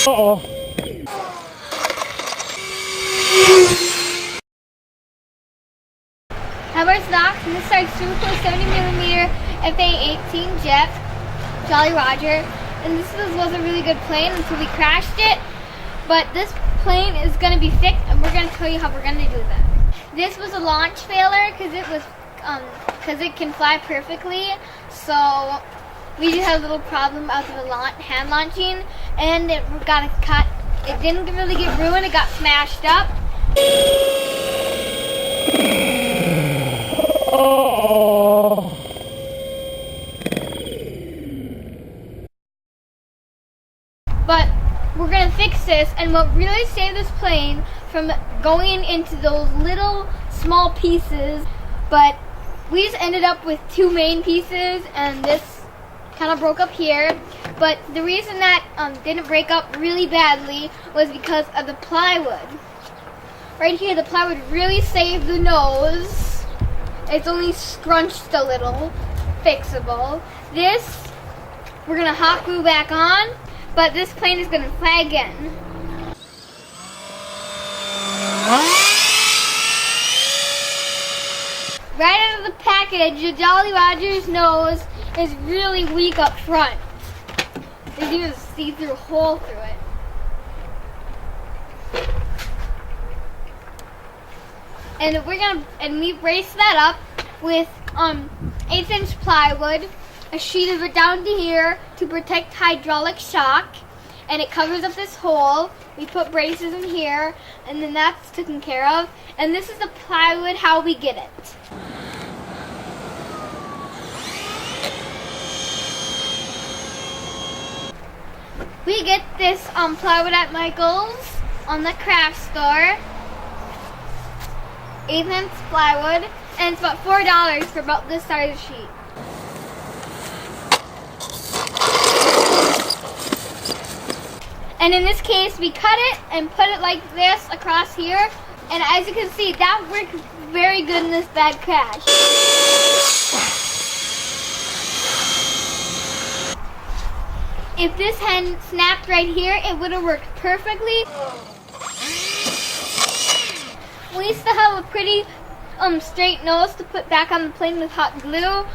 Uh-oh. RCDOX, and this is our super 70mm FA-18 jet, Jolly Roger. And this was a really good plane until we crashed it. But this plane is going to be fixed, and we're going to tell you how we're going to do that. This was a launch failure because it can fly perfectly. So we just had a little problem out of the hand launching, and it got cut. It didn't really get ruined. It got smashed up. Oh. But we're gonna fix this, and what really saved this plane from going into those little small pieces, but we just ended up with two main pieces, and this kind of broke up here. But the reason that didn't break up really badly was because of the plywood. Right here, the plywood really saved the nose. It's only scrunched a little, fixable. This, we're gonna hot glue back on, but this plane is gonna fly again. Right out of the package, the Jolly Roger's nose is really weak up front. There's even a see-through hole through it. And we brace that up with 1/8" plywood, a sheet of it down to here to protect hydraulic shock, and it covers up this hole. We put braces in here, and then that's taken care of. And this is the plywood, how we get it. We get this plywood at Michael's on the craft store. 1/8" plywood, and it's about $4 for about this size sheet. And in this case, we cut it and put it like this across here, and as you can see, that worked very good in this bad crash. If this hadn't snapped right here, it would have worked perfectly. We still have a pretty straight nose to put back on the plane with hot glue,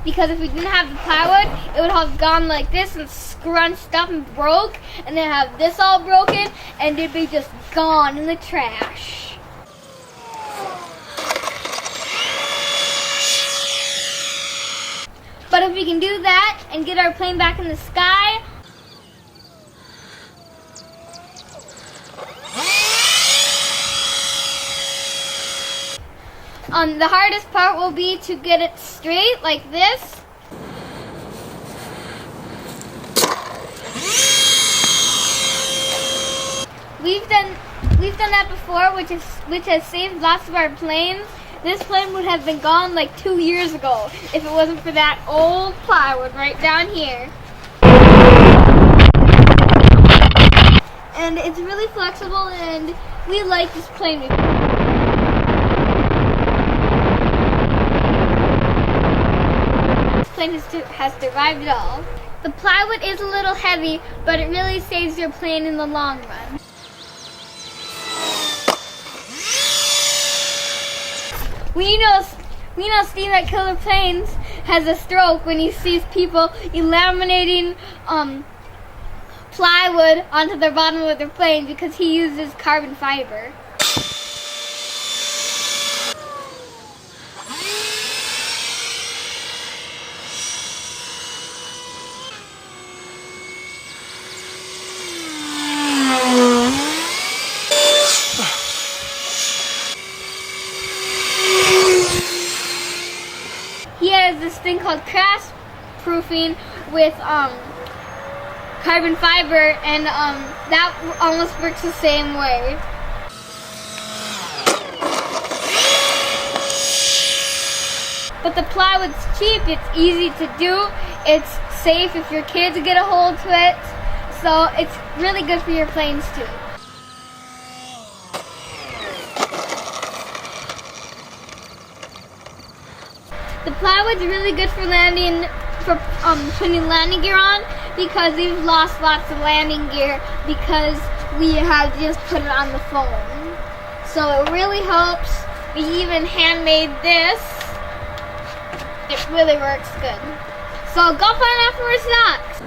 because if we didn't have the plywood, it would have gone like this and scrunched up and broke, and then have this all broken, and it'd be just gone in the trash. But if we can do that and get our plane back in the sky, the hardest part will be to get it straight like this. We've done that before, which has saved lots of our planes. This plane would have been gone like 2 years ago if it wasn't for that old plywood right down here. And it's really flexible, and we like this plane. This plane has survived it all. The plywood is a little heavy, but it really saves your plane in the long run. We know Steam at Killer Planes has a stroke when he sees people laminating plywood onto the bottom of their plane because he uses carbon fiber. He has this thing called crash proofing with carbon fiber, and that almost works the same way. But the plywood's cheap, it's easy to do, it's safe if your kids get a hold to it, so it's really good for your planes too. The plywood's really good for landing, for putting landing gear on, because we've lost lots of landing gear because we have just put it on the phone. So it really helps. We even handmade this. It really works good. So go find out for RCDOX.